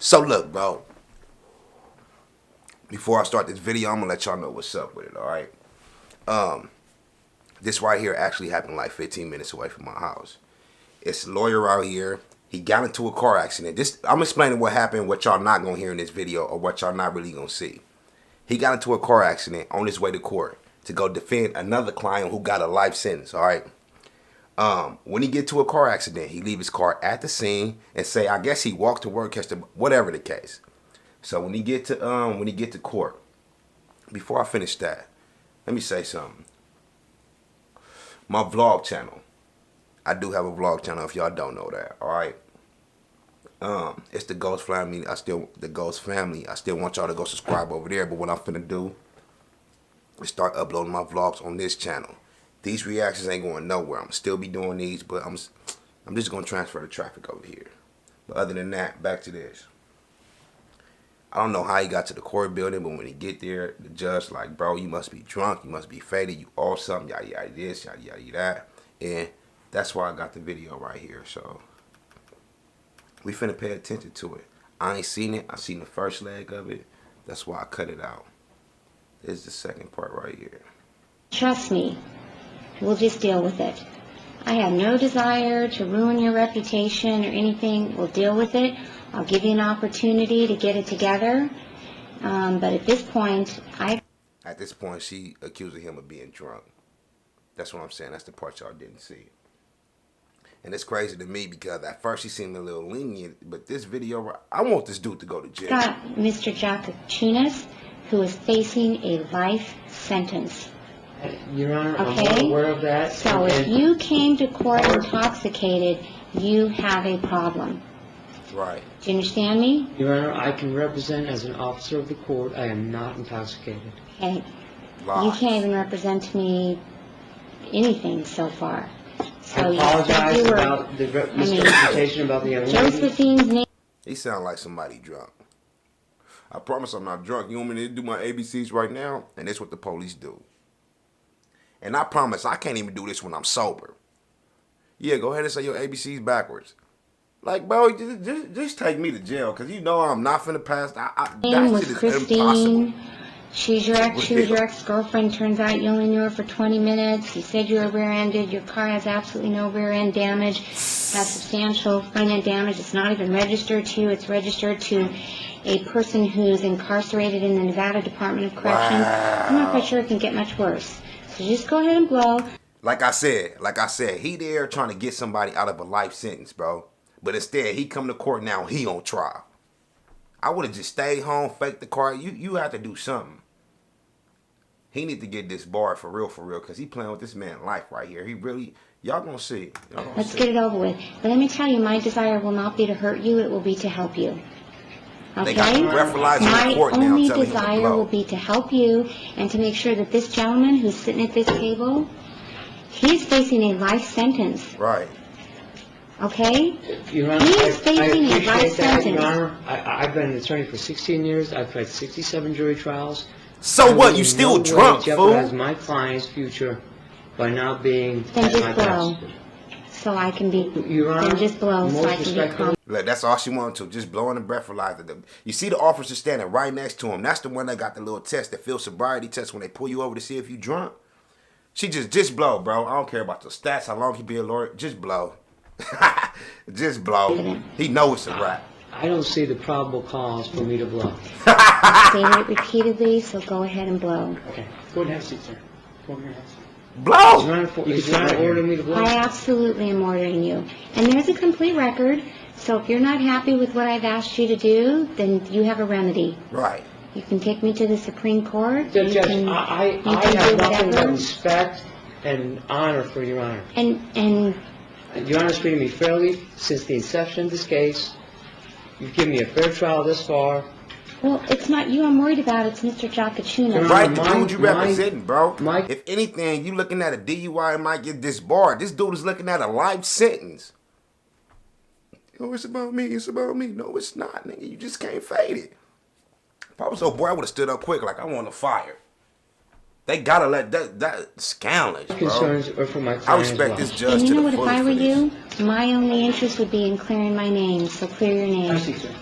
So look, bro. Before I start this video, I'm gonna let y'all know what's up with it. All right. This right here actually happened like 15 minutes away from my house. It's a lawyer out here. He got into a car accident. I'm explaining what happened, what y'all not gonna hear in this video, or what y'all not really gonna see. He got into a car accident on his way to court to go defend another client who got a life sentence. All right. When he get to a car accident, he leave his car at the scene and say, I guess he walked to work, whatever the case. So when he get to court, before I finish that, let me say something. My vlog channel, I do have a vlog channel if y'all don't know that. All right. It's the Ghost Family. I still want y'all to go subscribe over there. But what I'm finna do is start uploading my vlogs on this channel. These reactions ain't going nowhere. I'm still be doing these, but I'm just gonna transfer the traffic over here. But other than that, back to this. I don't know how he got to the court building, but when he get there, the judge like, bro, you must be drunk, you must be faded, you all something, yada yada this, yada yada that. And that's why I got the video right here. So we finna pay attention to it. I ain't seen it. I seen the first leg of it. That's why I cut it out. This is the second part right here. Trust me, we'll just deal with it. I have no desire to ruin your reputation or anything. We'll deal with it. I'll give you an opportunity to get it together. But at this point, At this point, she accusing him of being drunk. That's what I'm saying. That's the part y'all didn't see. And it's crazy to me because at first she seemed a little lenient, but this video, I want this dude to go to jail. got Mr. Jakachunas, who is facing a life sentence. Your Honor, Okay? I'm aware of that. So if you came to court intoxicated, you have a problem. Right. Do you understand me? Your Honor, I can represent as an officer of the court. I am not intoxicated. Okay. Lies. You can't even represent me anything so far. So I you said apologize you were, about the misrepresentation about the young lady. Josephine's name. He sound like somebody drunk. I promise I'm not drunk. You want me to do my ABCs right now? And that's what the police do. And I promise I can't even do this when I'm sober. Yeah, go ahead and say your ABCs backwards. Like, bro, just take me to jail, because you know I'm not finna pass. That Name was shit is Christine. impossible. She was your ex-girlfriend. Turns out you only knew her for 20 minutes. You said you were rear-ended. Your car has absolutely no rear-end damage. Has substantial front-end damage. It's not even registered to you. It's registered to a person who's incarcerated in the Nevada Department of Corrections. Wow. I'm not quite sure it can get much worse. So just go ahead and blow. Like I said, he there trying to get somebody out of a life sentence, bro. But instead, he come to court now, he on trial. I would have just stayed home, faked the car. You have to do something. He need to get this barred for real, because he playing with this man's life right here. He really, y'all gonna see. Let's get it over with. But let me tell you, my desire will not be to hurt you. It will be to help you. Okay? They got to breathalyze in court now, My only telling him to desire blow. will be to help you and to make sure that this gentleman who's sitting at this table, he's facing a life sentence. Right. Okay? Your Honor, He I is facing a life appreciate that, Your sentence. Honor. I've been an attorney for 16 years. I've had 67 jury trials. So I what? will You in still no way drunk, jeopardize fool? my client's future by not being Then at just my blow. best. So I can be, Your Honor, then just blow so most I can be respectfully, calm. Look, that's all she wanted to. Just blowing the breathalyzer. You see the officer standing right next to him. That's the one that got the little test, the field sobriety test when they pull you over to see if you drunk. She just blow, bro. I don't care about the stats, how long he be a lawyer. Just blow. Just blow. He know it's a wrap. I don't see the probable cause for me to blow. I've stated it repeatedly, so go ahead and blow. Okay. Go ahead and have a seat, sir. Go ahead and have a seat. Blow. Is Your Honor ordering me to blow? I absolutely am ordering you. And there's a complete record, so if you're not happy with what I've asked you to do, then you have a remedy. Right. You can take me to the Supreme Court. Judge, You can I do have nothing but whatever. respect and honor for Your Honor. And Your Honor's treated me fairly since the inception of this case. You've given me a fair trial this far. well, it's not you I'm worried about. It's Mr. Jakachunas. Right, the my- dude you my- representing, bro. my- If anything, you looking at a DUI and might get disbarred. This dude is looking at a life sentence. Oh, it's about me. It's about me. No, it's not, nigga. You just can't fade it. If I was so boy, I would have stood up quick like I want to fire. They gotta let that scandalous, bro. Concerns are for my client I as respect well. this judge And to you know the what, if fullest I for were this. you, my only interest would be in clearing my name, so clear your Have a name. seat, sir.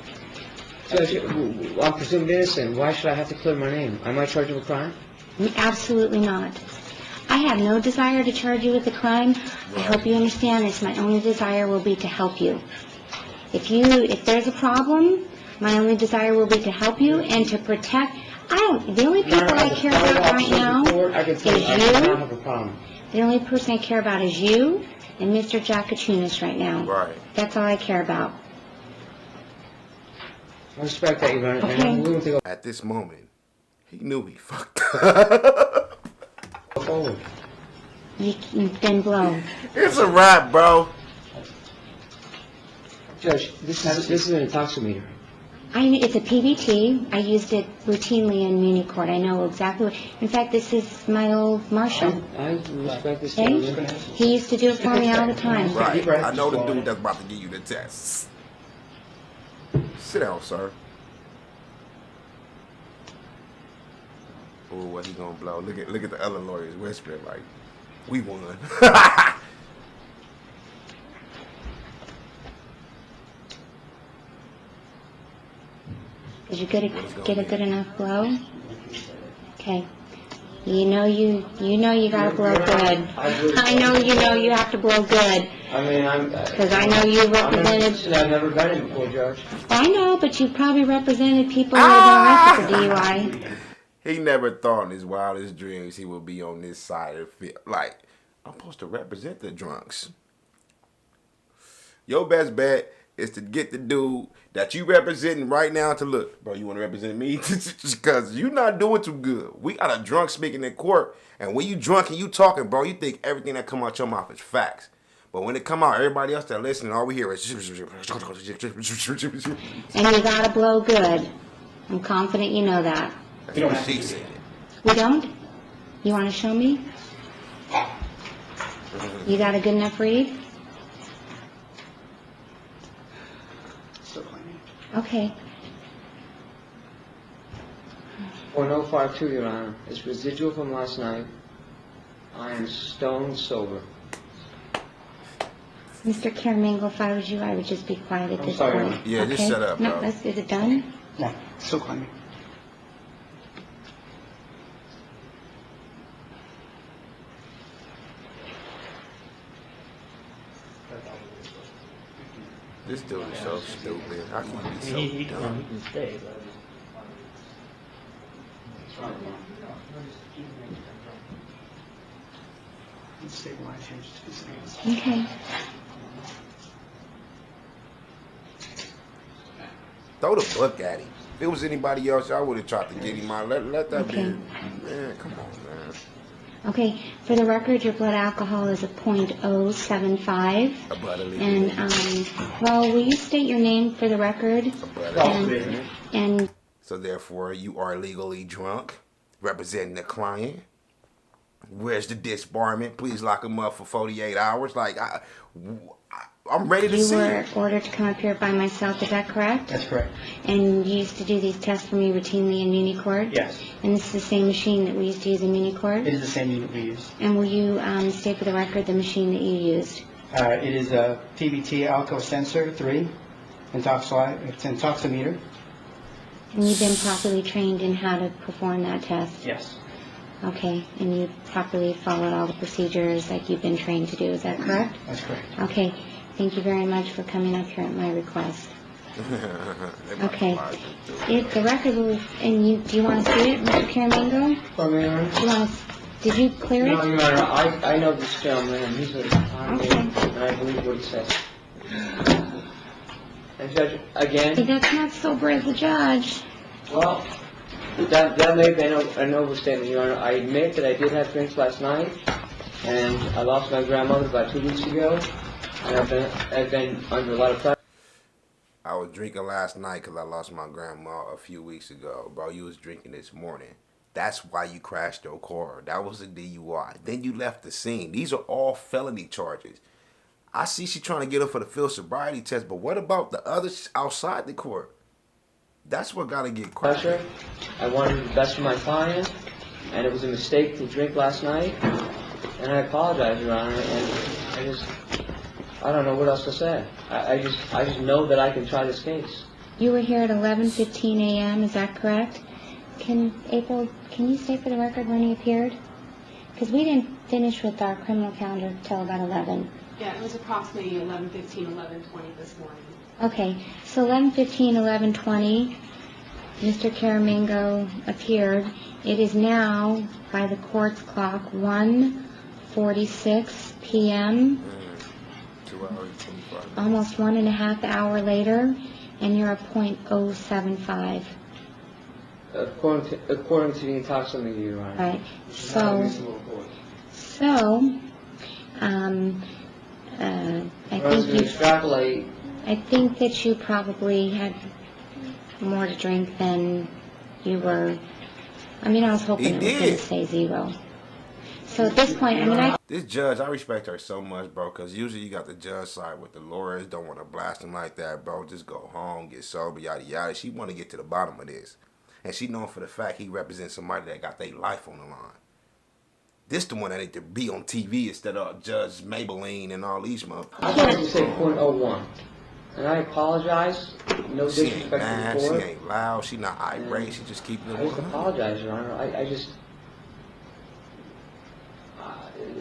Judge, I'm presuming innocent. Why should I have to clear my name? Am I charged with a crime? Absolutely not. I have no desire to charge you with a crime. I hope you understand this. My only desire will be to help you. If there's a problem, my only desire will be to help you and to protect. The only people I care about right now is you. Have a problem. The only person I care about is you and Mr. Jakachunas right now. Right. That's all I care about. I respect that, Your Honor. Okay. And I'm willing to At this moment, he knew he fucked up. go forward. You've been blown. It's a wrap, bro. Judge, this is an intoximeter. It's a PBT. I used it routinely in Muni Court. I know exactly what. In fact, this is my old marshal. I respect this. Okay? gentleman. He used to do it for me all the time. Right. I know the dude that's about to give you the test. Sit down, sir. Oh, what he gonna blow? Look at the other lawyers whispering like, "We won." Did you get a good enough blow? Okay. You know you gotta blow good. I know you have to blow good. I mean, Because I know you represented. I've never been in before, Judge. I know, but you probably represented people who have been arrested for DUI. He never thought in his wildest dreams he would be on this side of the field. Like, I'm supposed to represent the drunks. Your best bet is to get the dude that you representing right now to look. Bro, you want to represent me? Because you not doing too good. We got a drunk speaking in court, and when you drunk and you talking, bro, you think everything that come out your mouth is facts. But when it come out, everybody else that listening, all we hear is... And you gotta blow good. I'm confident you know that. That's what she said. We don't? You wanna show me? You got a good enough read? Okay. 0.052, Your Honor. It's residual from last night. I am stone sober. Mr. Caramango, if I was you, I would just be quiet at I'm this sorry. point. Yeah, just Okay? shut up, No, bro. is it done? No, still climbing. This dude is so stupid. How can you be so dumb? can stay, but... Stabilize him just to his hands. Okay. Throw the book at him. If it was anybody else, I would have tried to get him out. Let that Okay. be. Man, come on, man. Okay, for the record, your blood alcohol is a .075. A brotherly. And, well, will you state your name for the record? A brotherly. And So therefore, you are legally drunk, representing the client. Where's the disbarment? Please lock him up for 48 hours. Like, I'm ready to you see were it. ordered to come up here by myself, is that correct? That's correct. And you used to do these tests for me routinely in Muni Court? Yes. And this is the same machine that we used to use in Muni Court? It is the same unit we use. And will you state for the record the machine that you used? It is a PBT Alco Sensor 3. It's intoximeter. And you've been properly trained in how to perform that test? Yes. Okay, and you properly followed all the procedures like you've been trained to do, is that correct? That's correct. Okay, thank you very much for coming up here at my request. Okay. If the record will, and do you want to see it, Mr. Caramango? Pardon me, Your Honor? Do you want to, did you clear No, it? Your Honor, I know this gentleman, and he's a kind man, and I believe what he says. And Judge, Hey, again, that's not sober as a judge. well, that may have been an overstatement, Your Honor. I admit that I did have drinks last night, and I lost my grandmother about 2 weeks ago, and I've been under a lot of pressure. I was drinking last night because I lost my grandma a few weeks ago. Bro, you was drinking this morning. That's why you crashed your car. That was a DUI. Then you left the scene. These are all felony charges. I see she trying to get her for the field sobriety test, but what about the others outside the court? That's what got to get Pressure. crushed. I wanted the best for my client, and it was a mistake to drink last night, and I apologize, Your Honor, and I don't know what else to say. I just know that I can try this case. You were here at 11:15 a.m., is that correct? April, can you say for the record when he appeared? Because we didn't finish with our criminal calendar till about 11. Yeah, it was approximately 11:15, 11:20 this morning. Okay, so 11:15, 11:20, Mr. Caramingo appeared. It is now, by the court's clock, 1:46 p.m., 2 hours, 25 minutes. almost 1.5 hours later, and you're a .075. According to the intoxicating, Your Honor. Right, It's not a so, reasonable report. I If I was think going to you, extrapolate, I think that you probably had more to drink than you were. I mean, I was hoping He it was going did. to say 0. So at this point, I mean, This judge, I respect her so much, bro, because usually you got the judge side with the lawyers, don't want to blast him like that, bro. Just go home, get sober, yada, yada. She want to get to the bottom of this. And she known for the fact he represents somebody that got their life on the line. This the one that need to be on TV instead of Judge Maybelline and all these motherfuckers. I tried to say .01. And I apologize. No She ain't disrespect mad, to the she court. ain't loud, she not irate, she just keeping it I just 100. apologize, Your Honor. I just...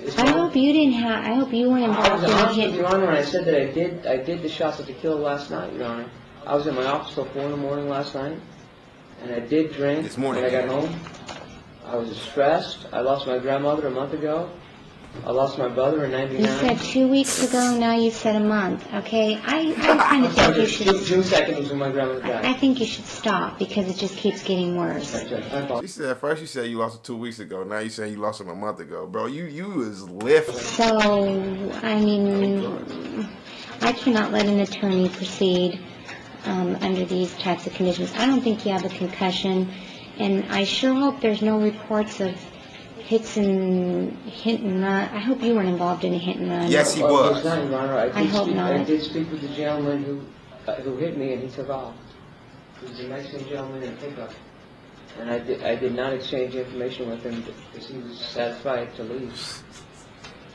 it's I not- hope you didn't have. I hope you weren't I involved was in a honest with hit. Your Honor when I said that I did the shots at the kill last night, Your Honor. I was in my office till 4 in the morning last night, and I did drink This morning, when I got yeah. home. I was stressed. I lost my grandmother a month ago. I lost my brother in You 99. said 2 weeks ago. Now you said a month. Okay, I kind of think you should. June 2nd was when my grandmother died. I think you should stop because it just keeps getting worse. I apologize. She said, first you said you lost him 2 weeks ago, now you saying you lost him a month ago. Bro, you is lifting. So, I mean, I cannot let an attorney proceed under these types of conditions. I don't think you have a concussion, and I sure hope there's no reports of hit and run. I hope you weren't involved in a hit and run. Yes, he Oh, was. it's not, Your Honor. I hope not. I did speak with the gentleman who hit me, and he took off. He was a Mexican gentleman in a pickup. And I did not exchange information with him because he was satisfied to leave.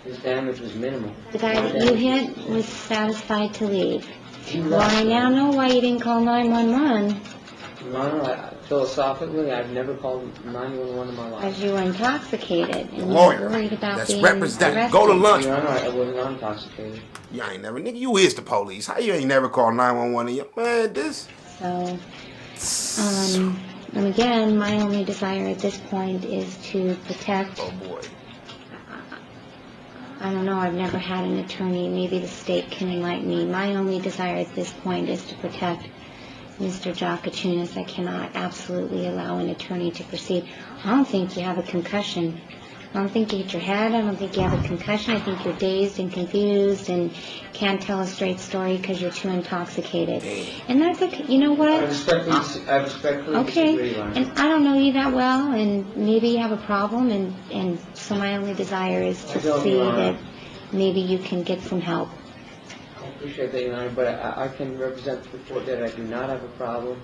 His damage was minimal. The guy that you hit was satisfied to leave. He Well, left. I now know why you didn't call 911, Your Honor, philosophically, I've never called 911 in my life. as you were intoxicated and you were Lawyer, worried about that's being represent. arrested. Go to lunch. Your Honor, I was not intoxicated. You ain't never, nigga, you is the police. How you ain't never called 911 in your, man, this. So, and again, my only desire at this point is to protect. Oh, boy. I don't know, I've never had an attorney, maybe the state can enlighten me. My only desire at this point is to protect Mr. Jakachunas. I cannot absolutely allow an attorney to proceed. I don't think you have a concussion. I don't think you hit your head. I don't think you have a concussion. I think you're dazed and confused and can't tell a straight story because you're too intoxicated. And that's okay. You know I what? respectfully disagree, Okay, Your Honor. and I don't know you that well, and maybe you have a problem, and so my only desire is to I don't, see Your Honor. that maybe you can get some help. I appreciate that, Your Honor, but I can represent the court that I do not have a problem.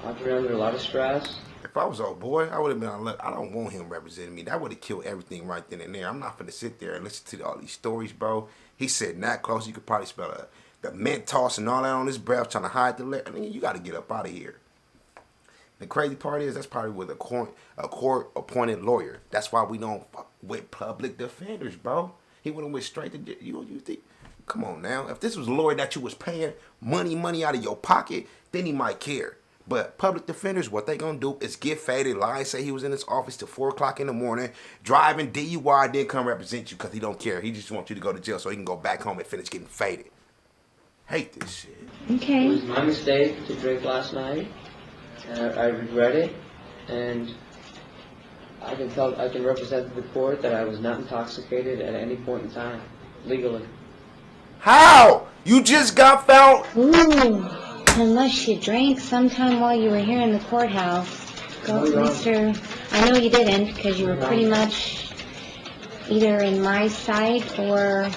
I've been under a lot of stress. If I was old boy, I would have been on, look, I don't want him representing me. That would have killed everything right then and there. I'm not finna sit there and listen to all these stories, bro. He's sitting that close, you could probably smell the Mentos and all that on his breath, trying to hide the lead. I mean, you got to get up out of here. The crazy part is that's probably with a court-appointed lawyer. That's why we don't fuck with public defenders, bro. He would have went straight to jail. You think? Come on now. If this was a lawyer that you was paying money out of your pocket, then he might care. But public defenders, what they gonna do is get faded, lie, and say he was in his office till 4 o'clock in the morning, driving DUI, then come represent you because he don't care. He just wants you to go to jail so he can go back home and finish getting faded. Hate this shit. It Okay. was my mistake to drink last night, and I regret it, and I can represent the court that I was not intoxicated at any point in time, legally. How? You just got found. Ooh, unless you drank sometime while you were here in the courthouse. Go, No, Your Honor. Mr. I know you didn't, because you were pretty much either in my sight or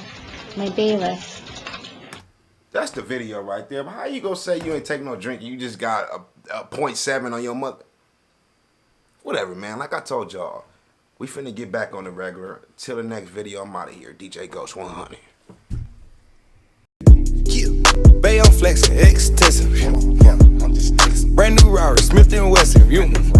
my bailiff. That's the video right there. But how you gonna say you ain't taking no drink? You just got a 0.7 on your mother. Whatever, man. Like I told y'all, we finna get back on the regular. Till the next video, I'm out of here. DJ Ghost 100. Yeah, Bay on flexing extensive. Brand new Rari, Smith & Wesson, you.